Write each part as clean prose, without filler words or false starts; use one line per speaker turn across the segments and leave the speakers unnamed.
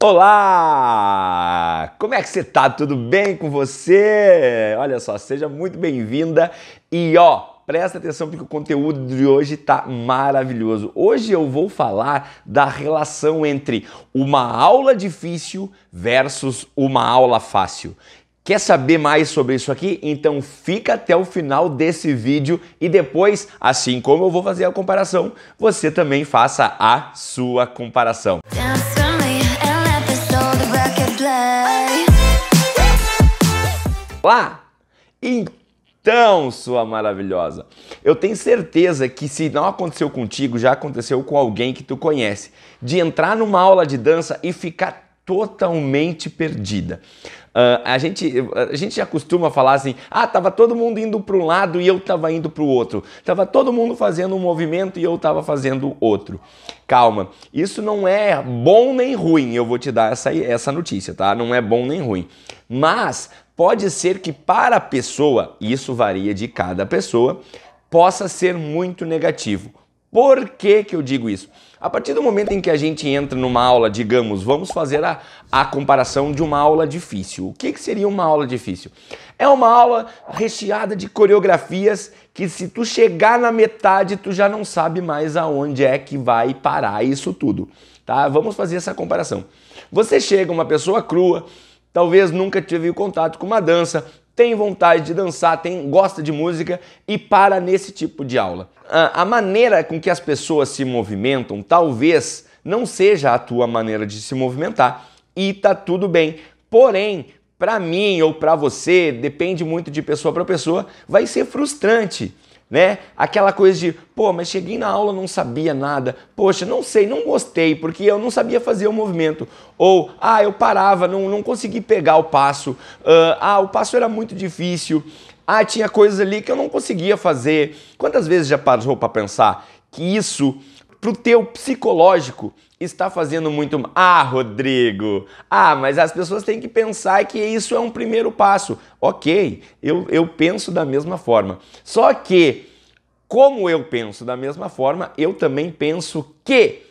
Olá! Como é que você tá? Tudo bem com você? Olha só, seja muito bem-vinda e presta atenção porque o conteúdo de hoje tá maravilhoso. Hoje eu vou falar da relação entre uma aula difícil versus uma aula fácil. Quer saber mais sobre isso aqui? Então fica até o final desse vídeo e depois, assim como eu vou fazer a comparação, você também faça a sua comparação. Olá! Então, sua maravilhosa, eu tenho certeza que se não aconteceu contigo, já aconteceu com alguém que tu conhece, de entrar numa aula de dança e ficar totalmente perdida. A gente já costuma falar assim, tava todo mundo indo para um lado e eu tava indo para o outro. Tava todo mundo fazendo um movimento e eu tava fazendo outro. Calma, isso não é bom nem ruim, eu vou te dar essa notícia, tá? Não é bom nem ruim. Mas pode ser que para a pessoa, isso varia de cada pessoa, possa ser muito negativo. Por que que eu digo isso? A partir do momento em que a gente entra numa aula, digamos, vamos fazer a comparação de uma aula difícil. O que que seria uma aula difícil? É uma aula recheada de coreografias que se tu chegar na metade, tu já não sabe mais aonde é que vai parar isso tudo, tá? Vamos fazer essa comparação. Você chega, uma pessoa crua, talvez nunca teve contato com uma dança, tem vontade de dançar, gosta de música e para nesse tipo de aula. A maneira com que as pessoas se movimentam talvez não seja a tua maneira de se movimentar e tá tudo bem. Porém, para mim ou para você, depende muito de pessoa para pessoa, vai ser frustrante, né? Aquela coisa de, mas cheguei na aula, não sabia nada, poxa, não sei, não gostei, porque eu não sabia fazer o movimento. Ou, eu parava, não consegui pegar o passo, o passo era muito difícil, tinha coisas ali que eu não conseguia fazer. Quantas vezes já parou para pensar que isso, pro teu psicológico, está fazendo muito... Rodrigo, mas as pessoas têm que pensar que isso é um primeiro passo. Ok, eu penso da mesma forma. Só que, como eu penso da mesma forma, eu também penso que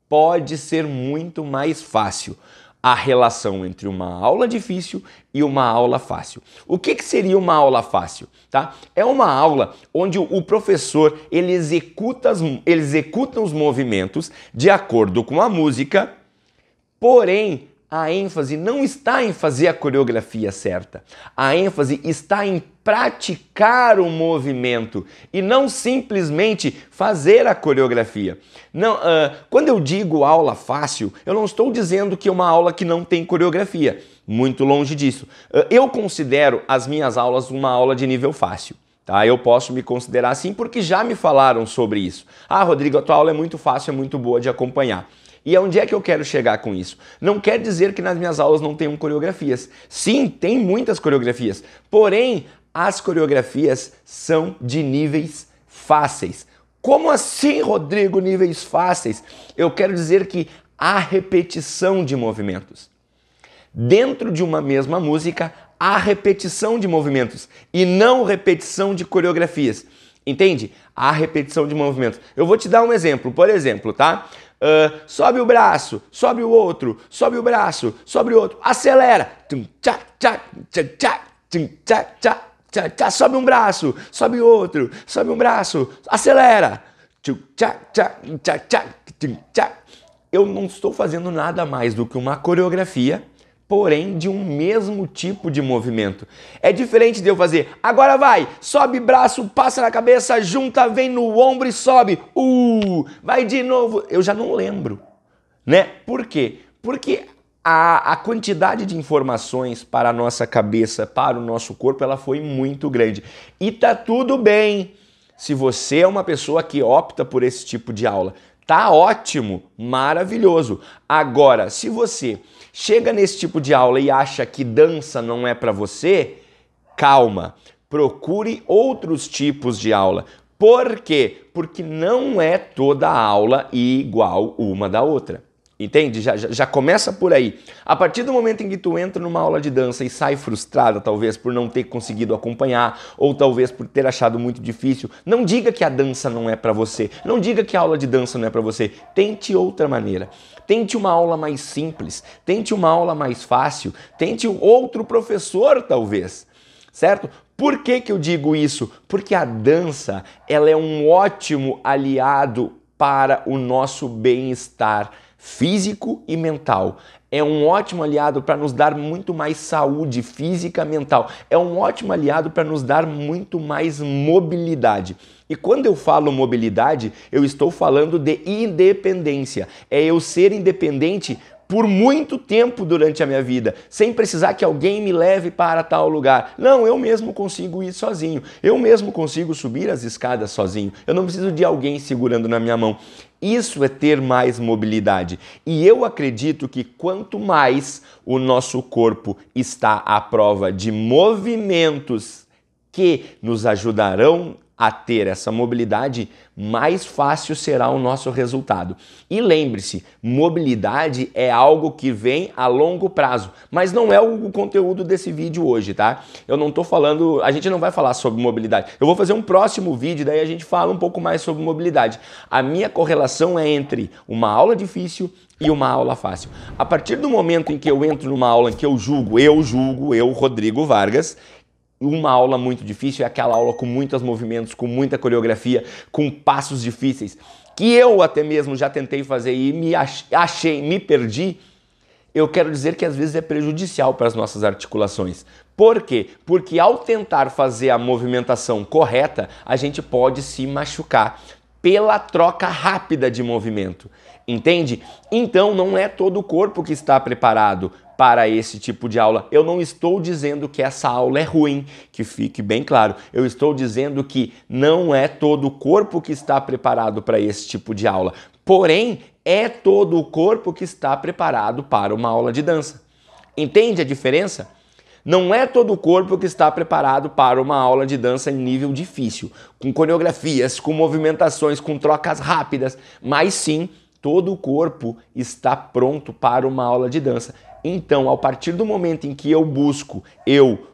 pode ser muito mais fácil a relação entre uma aula difícil e uma aula fácil. O que que seria uma aula fácil? Tá? É uma aula onde o professor ele executa os movimentos de acordo com a música, porém a ênfase não está em fazer a coreografia certa. A ênfase está em praticar o movimento e não simplesmente fazer a coreografia. Não, quando eu digo aula fácil, eu não estou dizendo que é uma aula que não tem coreografia. Muito longe disso. Eu considero as minhas aulas uma aula de nível fácil. Tá? Eu posso me considerar assim porque já me falaram sobre isso. Rodrigo, a tua aula é muito fácil, é muito boa de acompanhar. E onde é que eu quero chegar com isso? Não quer dizer que nas minhas aulas não tenham coreografias. Sim, tem muitas coreografias. Porém, as coreografias são de níveis fáceis. Como assim, Rodrigo, níveis fáceis? Eu quero dizer que há repetição de movimentos. Dentro de uma mesma música, há repetição de movimentos e não repetição de coreografias. Entende? Há repetição de movimentos. Eu vou te dar um exemplo. Por exemplo, tá? Sobe o braço, sobe o outro, sobe o braço, sobe o outro, acelera, sobe um braço, sobe o outro, sobe um braço, acelera. Eu não estou fazendo nada mais do que uma coreografia, porém de um mesmo tipo de movimento. É diferente de eu fazer, agora vai, sobe braço, passa na cabeça, junta, vem no ombro e sobe, vai de novo. Eu já não lembro, né? Por quê? Porque a quantidade de informações para a nossa cabeça, para o nosso corpo, ela foi muito grande. E tá tudo bem se você é uma pessoa que opta por esse tipo de aula. Tá ótimo, maravilhoso. Agora, se você chega nesse tipo de aula e acha que dança não é para você, calma, procure outros tipos de aula. Por quê? Porque não é toda aula igual uma da outra. Entende? Já começa por aí. A partir do momento em que tu entra numa aula de dança e sai frustrada, talvez por não ter conseguido acompanhar, ou talvez por ter achado muito difícil, não diga que a dança não é para você. Não diga que a aula de dança não é para você. Tente outra maneira. Tente uma aula mais simples. Tente uma aula mais fácil. Tente outro professor, talvez. Certo? Por que que eu digo isso? Porque a dança, ela é um ótimo aliado para o nosso bem-estar físico e mental. É um ótimo aliado para nos dar muito mais saúde física e mental. É um ótimo aliado para nos dar muito mais mobilidade. E quando eu falo mobilidade, eu estou falando de independência. É eu ser independente por muito tempo durante a minha vida, sem precisar que alguém me leve para tal lugar. Não, eu mesmo consigo ir sozinho. Eu mesmo consigo subir as escadas sozinho. Eu não preciso de alguém segurando na minha mão. Isso é ter mais mobilidade. E eu acredito que quanto mais o nosso corpo está à prova de movimentos que nos ajudarão a ter essa mobilidade, mais fácil será o nosso resultado. E lembre-se, mobilidade é algo que vem a longo prazo, mas não é o conteúdo desse vídeo hoje, tá? Eu não tô falando, a gente não vai falar sobre mobilidade. Eu vou fazer um próximo vídeo, daí a gente fala um pouco mais sobre mobilidade. A minha correlação é entre uma aula difícil e uma aula fácil. A partir do momento em que eu entro numa aula em que eu, Rodrigo Vargas, uma aula muito difícil é aquela aula com muitos movimentos, com muita coreografia, com passos difíceis, que eu até mesmo já tentei fazer e me perdi. Eu quero dizer que às vezes é prejudicial para as nossas articulações. Por quê? Porque ao tentar fazer a movimentação correta, a gente pode se machucar pela troca rápida de movimento. Entende? Então não é todo o corpo que está preparado para esse tipo de aula. Eu não estou dizendo que essa aula é ruim, que fique bem claro. Eu estou dizendo que não é todo o corpo que está preparado para esse tipo de aula. Porém, é todo o corpo que está preparado para uma aula de dança. Entende a diferença? Não é todo o corpo que está preparado para uma aula de dança em nível difícil, com coreografias, com movimentações, com trocas rápidas, mas sim, todo o corpo está pronto para uma aula de dança. Então, a partir do momento em que eu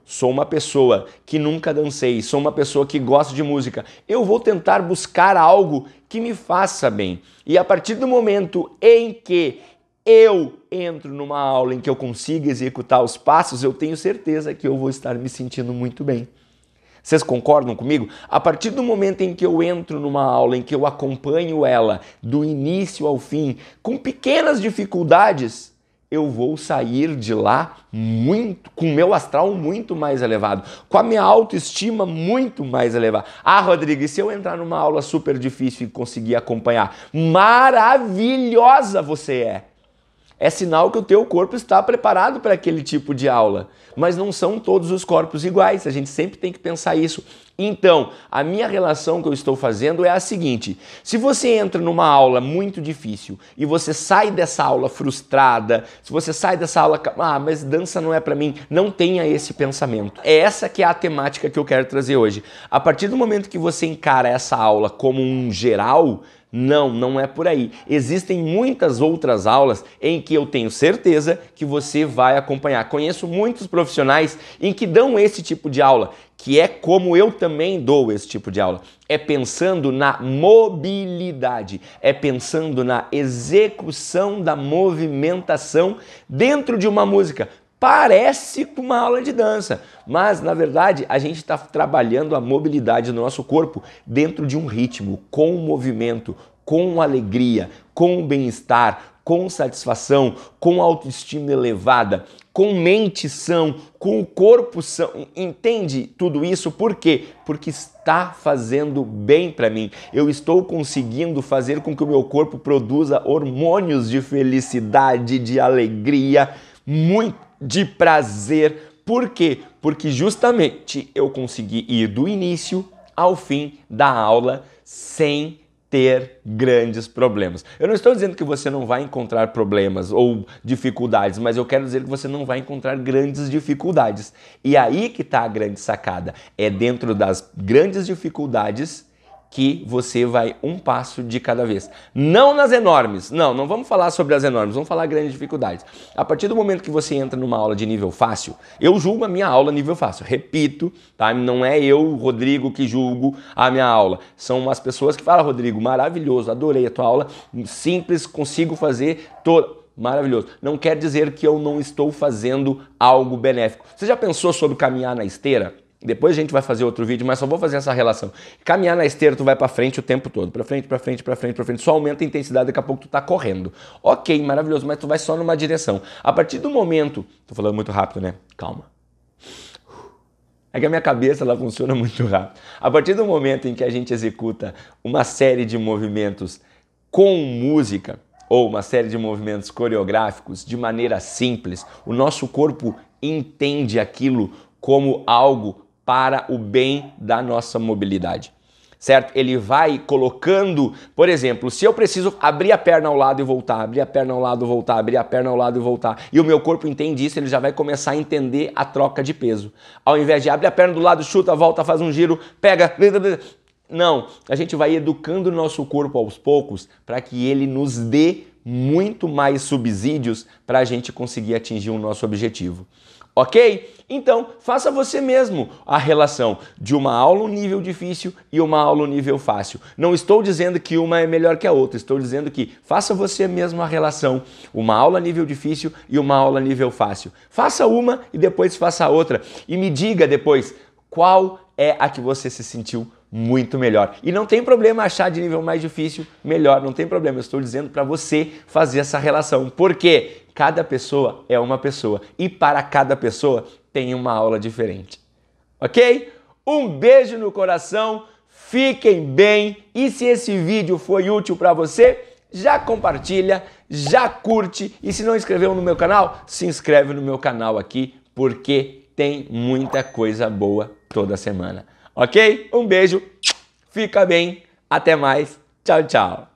sou uma pessoa que nunca dancei, sou uma pessoa que gosta de música, eu vou tentar buscar algo que me faça bem. E a partir do momento em que eu entro numa aula em que eu consiga executar os passos, eu tenho certeza que eu vou estar me sentindo muito bem. Vocês concordam comigo? A partir do momento em que eu entro numa aula, em que eu acompanho ela do início ao fim, com pequenas dificuldades, eu vou sair de lá com o meu astral muito mais elevado, com a minha autoestima muito mais elevada. Ah, Rodrigo, e se eu entrar numa aula super difícil e conseguir acompanhar? Maravilhosa você é! É sinal que o teu corpo está preparado para aquele tipo de aula. Mas não são todos os corpos iguais, a gente sempre tem que pensar isso. Então, a minha relação que eu estou fazendo é a seguinte: se você entra numa aula muito difícil e você sai dessa aula frustrada, se você sai dessa aula, mas dança não é para mim, não tenha esse pensamento. É essa que é a temática que eu quero trazer hoje. A partir do momento que você encara essa aula como um geral, não é por aí. Existem muitas outras aulas em que eu tenho certeza que você vai acompanhar. Conheço muitos profissionais em que dão esse tipo de aula, que é como eu também dou esse tipo de aula. É pensando na mobilidade, é pensando na execução da movimentação dentro de uma música. Parece com uma aula de dança, mas na verdade a gente está trabalhando a mobilidade do nosso corpo dentro de um ritmo, com movimento, com alegria, com bem-estar, com satisfação, com autoestima elevada, com mente sã, com o corpo sã. Entende tudo isso? Por quê? Porque está fazendo bem para mim. Eu estou conseguindo fazer com que o meu corpo produza hormônios de felicidade, de alegria, muito de prazer. Por quê? Porque justamente eu consegui ir do início ao fim da aula sem ter grandes problemas. Eu não estou dizendo que você não vai encontrar problemas ou dificuldades, mas eu quero dizer que você não vai encontrar grandes dificuldades. E aí que está a grande sacada. É dentro das grandes dificuldades que você vai um passo de cada vez. Não nas enormes, não vamos falar sobre as enormes, vamos falar grandes dificuldades. A partir do momento que você entra numa aula de nível fácil, eu julgo a minha aula nível fácil, repito, tá? Não é eu, Rodrigo, que julgo a minha aula, são as pessoas que falam, Rodrigo, maravilhoso, adorei a tua aula, simples, consigo fazer toda... Maravilhoso. Não quer dizer que eu não estou fazendo algo benéfico. Você já pensou sobre caminhar na esteira? Depois a gente vai fazer outro vídeo, mas só vou fazer essa relação. Caminhar na esteira, tu vai pra frente o tempo todo. Pra frente, pra frente, pra frente, pra frente. Só aumenta a intensidade, daqui a pouco tu tá correndo. Ok, maravilhoso, mas tu vai só numa direção. A partir do momento... Tô falando muito rápido, né? Calma. É que a minha cabeça, ela funciona muito rápido. A partir do momento em que a gente executa uma série de movimentos com música, ou uma série de movimentos coreográficos de maneira simples, o nosso corpo entende aquilo como algo para o bem da nossa mobilidade, certo? Ele vai colocando, por exemplo, se eu preciso abrir a perna ao lado e voltar, abrir a perna ao lado e voltar, abrir a perna ao lado e voltar, e o meu corpo entende isso, ele já vai começar a entender a troca de peso. Ao invés de abrir a perna do lado, chuta, volta, faz um giro, pega... Não, a gente vai educando o nosso corpo aos poucos para que ele nos dê muito mais subsídios para a gente conseguir atingir o nosso objetivo. Ok? Então, faça você mesmo a relação de uma aula um nível difícil e uma aula um nível fácil. Não estou dizendo que uma é melhor que a outra, estou dizendo que faça você mesmo a relação, uma aula nível difícil e uma aula nível fácil. Faça uma e depois faça a outra. E me diga depois qual é a que você se sentiu muito melhor. E não tem problema achar de nível mais difícil melhor, não tem problema. Eu estou dizendo para você fazer essa relação. Porque cada pessoa é uma pessoa e para cada pessoa tem uma aula diferente. Ok? Um beijo no coração, fiquem bem e se esse vídeo foi útil para você, já compartilha, já curte e se não inscreveu no meu canal, se inscreve no meu canal aqui porque tem muita coisa boa toda semana. Ok? Um beijo, fica bem, até mais, tchau, tchau.